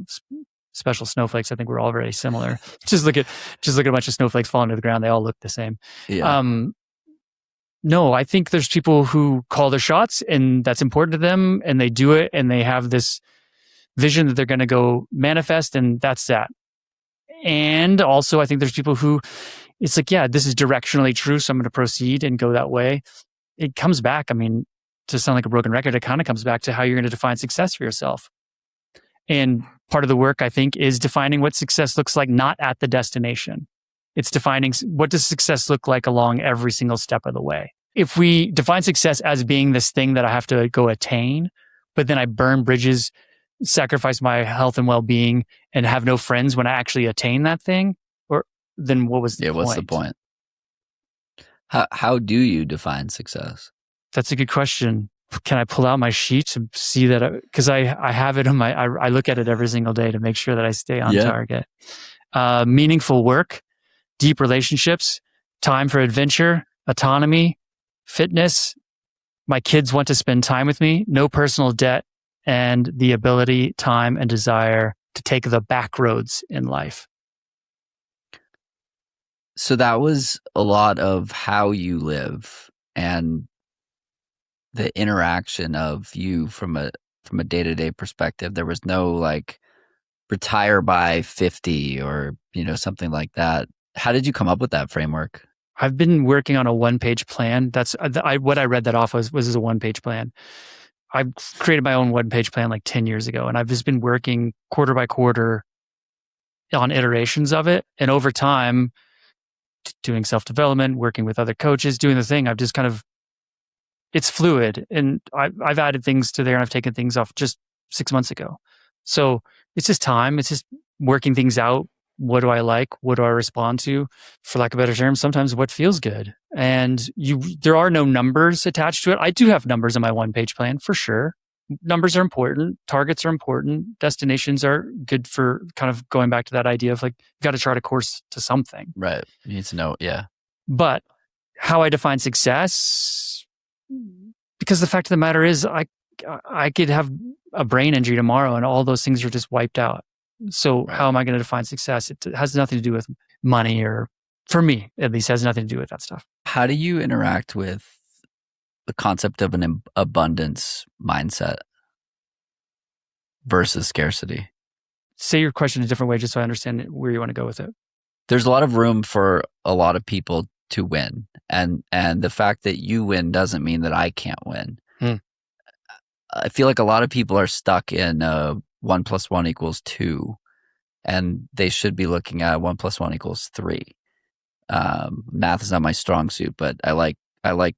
special snowflakes. I think we're all very similar. Just look at a bunch of snowflakes falling to the ground. They all look the same. Yeah. No, I think there's people who call their shots and that's important to them and they do it and they have this vision that they're going to go manifest and that's that. And also I think there's people who it's like, yeah, this is directionally true. So I'm going to proceed and go that way. It comes back. I mean, to sound like a broken record, it kind of comes back to how you're going to define success for yourself. And part of the work, I think, is defining what success looks like, not at the destination. It's defining what does success look like along every single step of the way. If we define success as being this thing that I have to go attain, but then I burn bridges, sacrifice my health and well-being, and have no friends when I actually attain that thing, or then what was the point? Yeah, what's the point? How do you define success? That's a good question. Can I pull out my sheet to see that? Because I have it on I look at it every single day to make sure that I stay on target. Meaningful work, deep relationships, time for adventure, autonomy, fitness. My kids want to spend time with me, no personal debt, and the ability, time, and desire to take the back roads in life. So that was a lot of how you live and the interaction of you from a day-to-day perspective. There was no like retire by 50 or, something like that. How did you come up with that framework? I've been working on a one-page plan. That's what I read that off was a one-page plan. I created my own one-page plan like 10 years ago, and I've just been working quarter by quarter on iterations of it. And over time, doing self-development, working with other coaches, doing the thing, I've just kind of, it's fluid. And I've added things to there and I've taken things off just 6 months ago. So it's just time. It's just working things out. What do I like? What do I respond to? For lack of a better term, sometimes what feels good. And there are no numbers attached to it. I do have numbers in my one-page plan for sure. Numbers are important. Targets are important. Destinations are good for kind of going back to that idea of like, you've got to chart a course to something. Right. You need to know. Yeah. But how I define success, because the fact of the matter is I could have a brain injury tomorrow and all those things are just wiped out. So how am I going to define success? It has nothing to do with money, or for me, at least, has nothing to do with that stuff. How do you interact with the concept of an abundance mindset versus scarcity? Say your question a different way, just so I understand where you want to go with it. There's a lot of room for a lot of people to win. And the fact that you win doesn't mean that I can't win. I feel like a lot of people are stuck in 1 + 1 = 2, and they should be looking at 1 + 1 = 3. Math is not my strong suit, but I like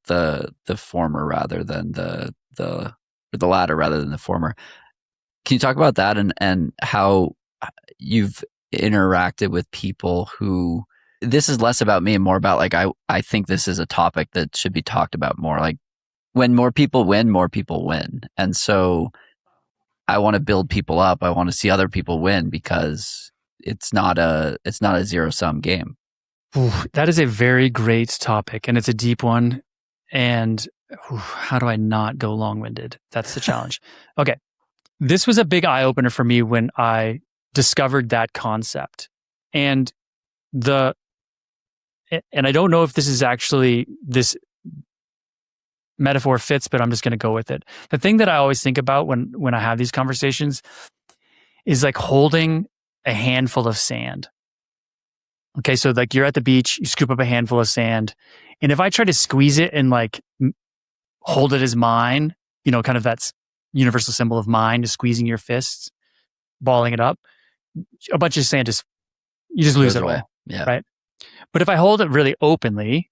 the former rather than the latter rather than the former. Can you talk about that and how you've interacted with people who this is less about me and more about like, I think this is a topic that should be talked about more. Like when more people win. And so I want to build people up. I want to see other people win because it's not a zero sum game. Ooh, that is a very great topic, and it's a deep one. And how do I not go long-winded? That's the challenge. Okay. This was a big eye-opener for me when I discovered that concept. And I don't know if this is actually, this metaphor fits, but I'm just going to go with it. The thing that I always think about when I have these conversations is like holding a handful of sand. Okay, so like you're at the beach, you scoop up a handful of sand, and if I try to squeeze it and like hold it as mine, kind of that's universal symbol of mine, is squeezing your fists, balling it up, a bunch of sand you just lose it all. Yeah. Right? But if I hold it really openly,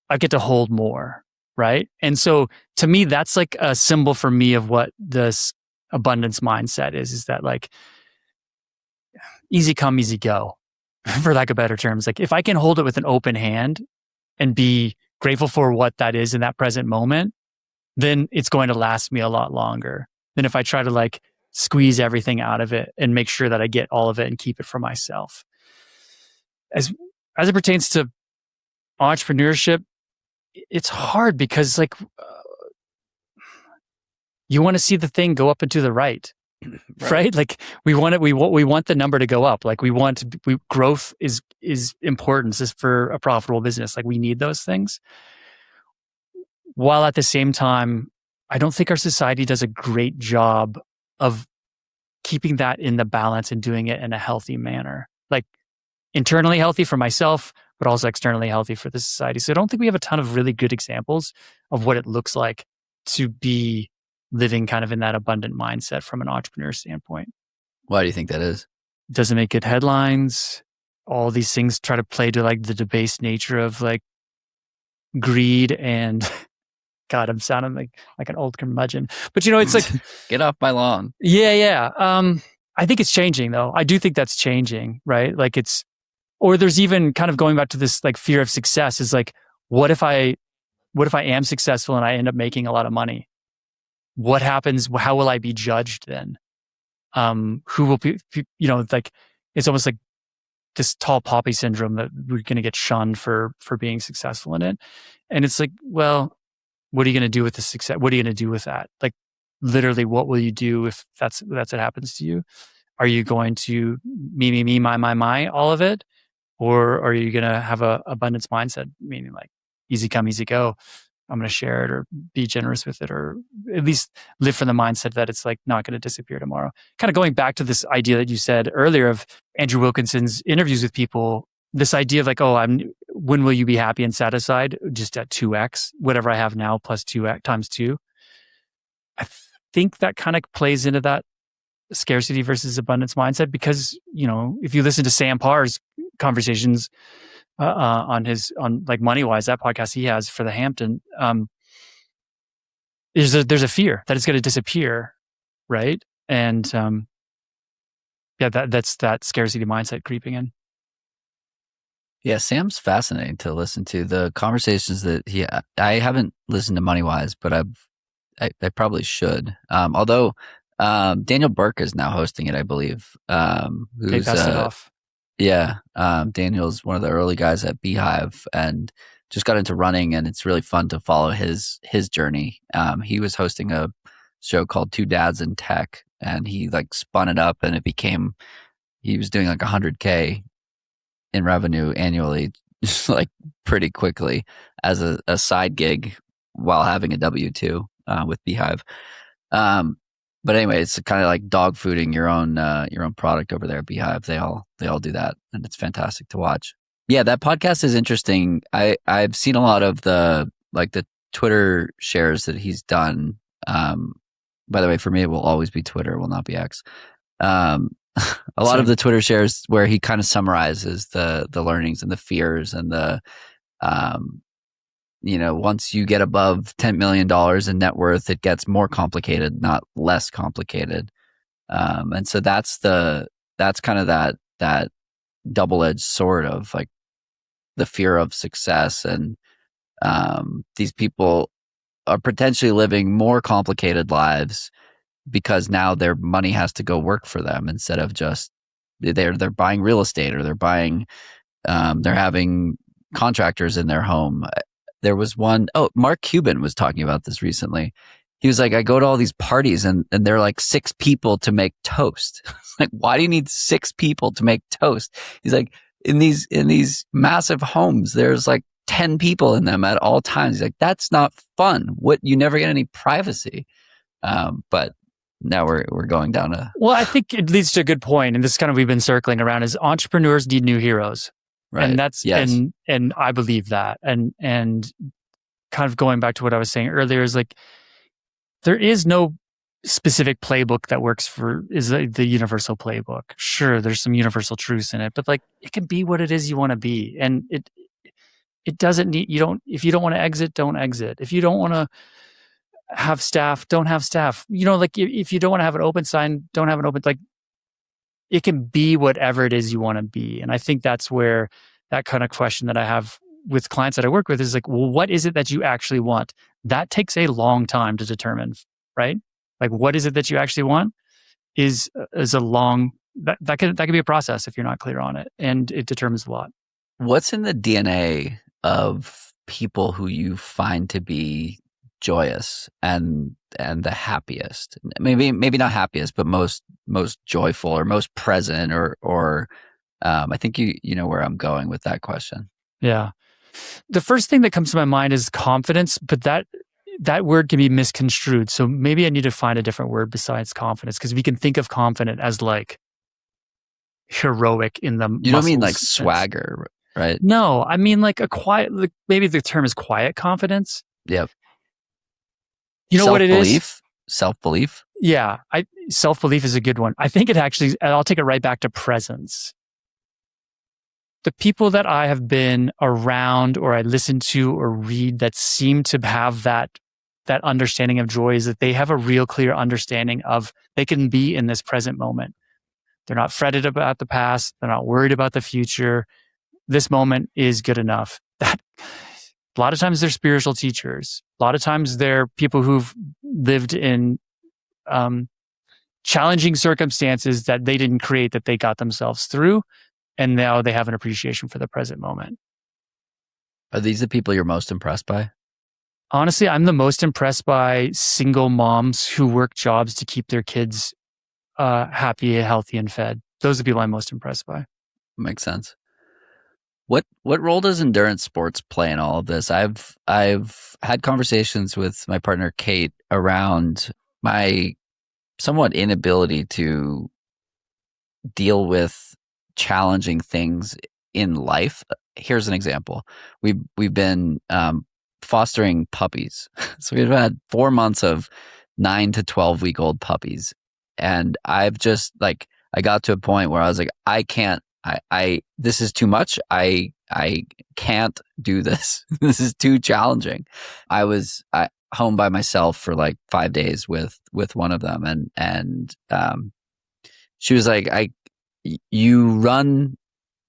I get to hold more, right? And so to me, that's like a symbol for me of what this abundance mindset is that like easy come, easy go, for lack of better terms. Like if I can hold it with an open hand and be grateful for what that is in that present moment, then it's going to last me a lot longer than if I try to like squeeze everything out of it and make sure that I get all of it and keep it for myself. As it pertains to entrepreneurship, it's hard because like you want to see the thing go up and to the right. Right? Like we want the number to go up. Like growth is important for a profitable business. Like we need those things. While at the same time, I don't think our society does a great job of keeping that in the balance and doing it in a healthy manner. Like internally healthy for myself, but also externally healthy for the society. So I don't think we have a ton of really good examples of what it looks like to be living kind of in that abundant mindset from an entrepreneur standpoint. Why do you think that is? Doesn't make good headlines. All these things try to play to like the debased nature of like greed and God, I'm sounding like an old curmudgeon. But it's like get off my lawn. Yeah. I think it's changing though. I do think that's changing, right? Like or there's even kind of going back to this like fear of success is like, what if I am successful and I end up making a lot of money? What happens? How will I be judged then? Who will be, like, it's almost like this tall poppy syndrome that we're going to get shunned for being successful in it. And it's like, well, what are you going to do with the success? What are you going to do with that? Like literally, what will you do if that's what happens to you? Are you going to me, my, all of it? Or are you going to have a abundance mindset, meaning like easy come, easy go? I'm going to share it or be generous with it, or at least live from the mindset that it's like not going to disappear tomorrow. Kind of going back to this idea that you said earlier of Andrew Wilkinson's interviews with people, this idea of like, when will you be happy and satisfied? Just at 2x, whatever I have now plus 2x times 2. I think that kind of plays into that scarcity versus abundance mindset because, if you listen to Sam Parr's conversations on like Money Wise, that podcast he has for the Hampton, there's a fear that it's going to disappear, right? And that's that scarcity mindset creeping in. Yeah, Sam's fascinating to listen to. The conversations that I haven't listened to Money Wise, but I probably should. Although Daniel Burke is now hosting it, I believe. Who's pass it off. Yeah, Daniel's one of the early guys at Beehive and just got into running, and it's really fun to follow his journey. He was hosting a show called Two Dads in Tech, and he like spun it up, and he was doing like 100K in revenue annually, just like pretty quickly as a side gig while having a W-2 with Beehive. But anyway, it's kind of like dog fooding your own product over there at Beehive. They all do that, and it's fantastic to watch. Yeah, that podcast is interesting. I've seen a lot of the Twitter shares that he's done. By the way, for me, it will always be Twitter. It will not be X. A lot of the Twitter shares where he kind of summarizes the learnings and the fears and the once you get above $10 million in net worth, it gets more complicated, not less complicated. And so that's kind of that double-edged sword of like the fear of success, and these people are potentially living more complicated lives because now their money has to go work for them instead of just they're buying real estate, or they're having contractors in their home. There was one, Mark Cuban was talking about this recently. He was like, I go to all these parties and they're like 6 people to make toast. Like, why do you need 6 people to make toast? He's like, in these massive homes, there's like 10 people in them at all times. He's like, that's not fun. You never get any privacy. But now we're going down a... Well, I think it leads to a good point, and this is kind of we've been circling around, is entrepreneurs need new heroes. Right. And that's, yes. and I believe that. And kind of going back to what I was saying earlier is like, there is no specific playbook that works is the universal playbook. Sure, there's some universal truths in it, but like, it can be what it is you want to be. And it doesn't need, if you don't want to exit, don't exit. If you don't want to have staff, don't have staff. Like if you don't want to have an open sign, don't have an open, like, it can be whatever it is you want to be. And I think that's where that kind of question that I have with clients that I work with is like, well, what is it that you actually want? That takes a long time to determine, right? Like, what is it that you actually want is a long, that could be a process if you're not clear on it. And it determines a lot. What's in the DNA of people who you find to be joyous and the happiest? Maybe not happiest, but most joyful or most present, or I think you know where I'm going with that question. Yeah. The first thing that comes to my mind is confidence, but that word can be misconstrued. So maybe I need to find a different word besides confidence, because we can think of confident as like heroic in the You don't mean like sense. swagger, right? No, I mean like a quiet, like maybe the term is quiet confidence. Yep. You know what it is? Self-belief? Yeah. Self-belief is a good one. I think it actually, I'll take it right back to presence. The people that I have been around or I listen to or read that seem to have that understanding of joy is that they have a real clear understanding of they can be in this present moment. They're not fretted about the past. They're not worried about the future. This moment is good enough. That a lot of times they're spiritual teachers. A lot of times they're people who've lived in challenging circumstances that they didn't create, that they got themselves through. And now they have an appreciation for the present moment. Are these the people you're most impressed by? Honestly, I'm the most impressed by single moms who work jobs to keep their kids happy, healthy, and fed. Those are the people I'm most impressed by. Makes sense. What role does endurance sports play in all of this? I've had conversations with my partner Kate around my somewhat inability to deal with challenging things in life. Here's an example. We've been fostering puppies. So we've had 4 months of 9 to 12 week old puppies. And I've just like, I got to a point where I was like, I can't, this is too much. I can't do this. This is too challenging. I was home by myself for like 5 days with one of them. And she was like, you run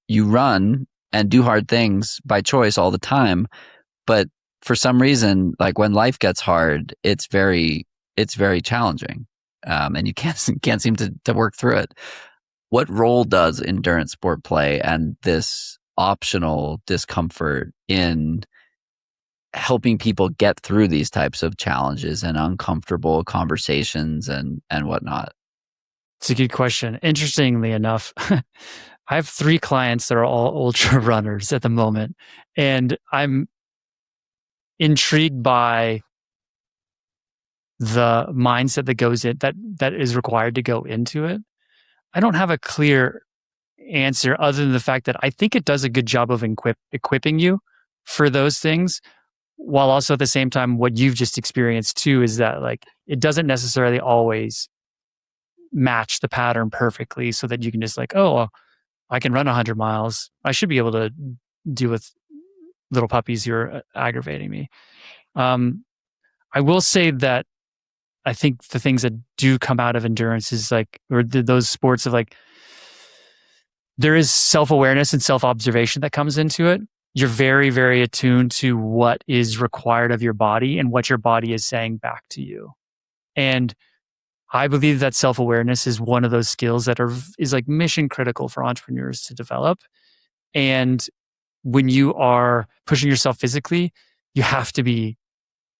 and do hard things by choice all the time. But for some reason, like when life gets hard, it's very challenging. And you can't seem to work through it. What role does endurance sport play and this optional discomfort in helping people get through these types of challenges and uncomfortable conversations and whatnot? It's a good question. Interestingly enough, I have 3 clients that are all ultra runners at the moment, and I'm intrigued by the mindset that goes in that is required to go into it. I don't have a clear answer other than the fact that I think it does a good job of equipping you for those things, while also at the same time, what you've just experienced too is that like it doesn't necessarily always match the pattern perfectly, so that you can just like, oh, well, I can run 100 miles. I should be able to deal with little puppies who are aggravating me. I will say that I think the things that do come out of endurance is like, or those sports of like, there is self-awareness and self-observation that comes into it. you're very, very attuned to what is required of your body and what your body is saying back to you. And I believe that self-awareness is one of those skills that is like mission critical for entrepreneurs to develop. And when you are pushing yourself physically, you have to be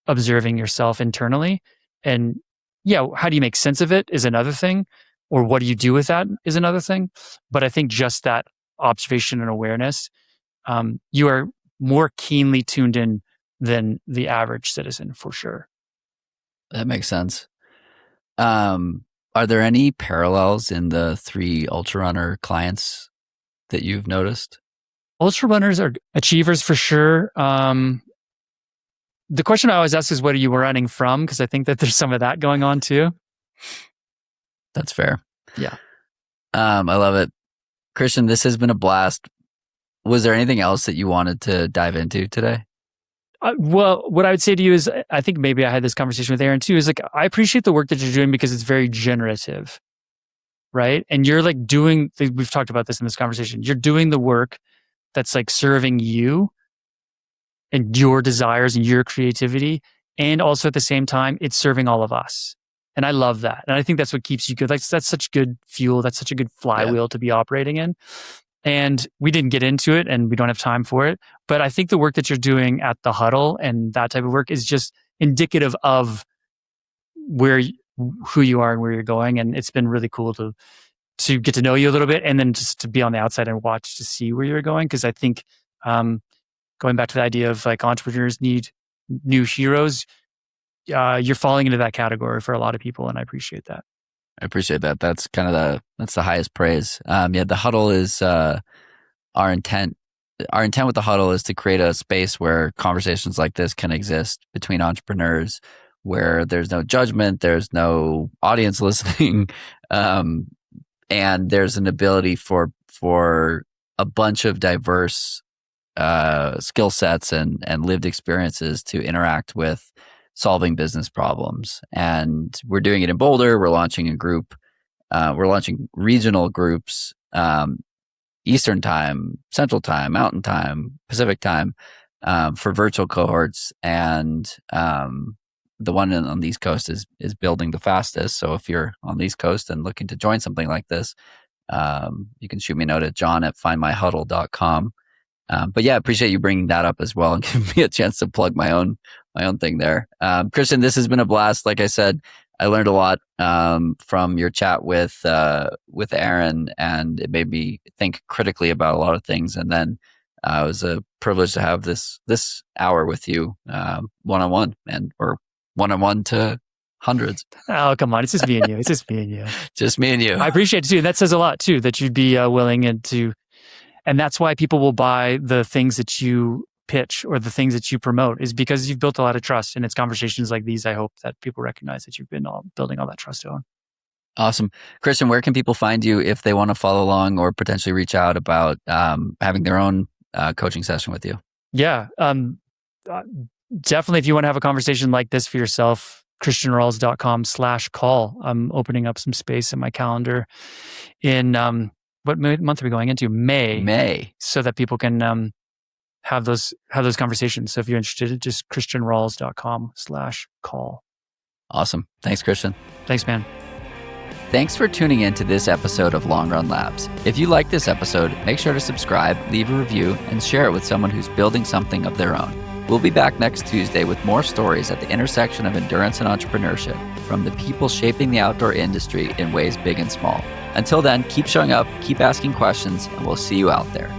observing yourself internally. And how do you make sense of it is another thing, or what do you do with that is another thing. But I think just that observation and awareness, you are more keenly tuned in than the average citizen, for sure. That makes sense. Are there any parallels in the 3 ultra runner clients that you've noticed? Ultra runners are achievers for sure. The question I always ask is, what are you running from? Because I think that there's some of that going on too. That's fair. Yeah. I love it. Christian, this has been a blast. Was there anything else that you wanted to dive into today? Well, what I would say to you is, I think maybe I had this conversation with Aaron too, is like, I appreciate the work that you're doing because it's very generative, right? And you're like we've talked about this in this conversation, you're doing the work that's like serving you and your desires and your creativity. And also at the same time, it's serving all of us. And I love that. And I think that's what keeps you good. Like, that's such good fuel. That's such a good flywheel to be operating in. And we didn't get into it and we don't have time for it. But I think the work that you're doing at the Huddle and that type of work is just indicative of who you are and where you're going. And it's been really cool to get to know you a little bit, and then just to be on the outside and watch to see where you're going. Because I think going back to the idea of like entrepreneurs need new heroes, you're falling into that category for a lot of people, and I appreciate that. I appreciate that. That's kind of that's the highest praise. The Huddle is our intent. Our intent with the Huddle is to create a space where conversations like this can exist between entrepreneurs, where there's no judgment, there's no audience listening, and there's an ability for a bunch of diverse skill sets and lived experiences to interact with solving business problems. And we're doing it in Boulder. We're launching a group. We're launching regional groups, Eastern time, Central time, Mountain time, Pacific time, for virtual cohorts. And the one on the East Coast is building the fastest. So if you're on the East Coast and looking to join something like this, you can shoot me a note at john@findmyhuddle.com. But yeah, appreciate you bringing that up as well and giving me a chance to plug my own thing there. Christian, this has been a blast. Like I said, I learned a lot from your chat with Aaron, and it made me think critically about a lot of things. And then it was a privilege to have this hour with you, one-on-one, or one-on-one to hundreds. Oh, come on. It's just me and you. It's just me and you. Just me and you. I appreciate it too. That says a lot too, that you'd be willing and that's why people will buy the things that you pitch or the things that you promote, is because you've built a lot of trust. And it's conversations like these, I hope, that people recognize that you've been building all that trust on. Awesome. Christian, where can people find you if they want to follow along or potentially reach out about having their own coaching session with you? Yeah. Definitely, if you want to have a conversation like this for yourself, christianrawles.com/call. I'm opening up some space in my calendar in what month are we going into? May. So that people can have those conversations. So if you're interested, just christianrawles.com/call. Awesome. Thanks, Christian. Thanks, man. Thanks for tuning in to this episode of Long Run Labs. If you like this episode, make sure to subscribe, leave a review, and share it with someone who's building something of their own. We'll be back next Tuesday with more stories at the intersection of endurance and entrepreneurship from the people shaping the outdoor industry in ways big and small. Until then, keep showing up, keep asking questions, and we'll see you out there.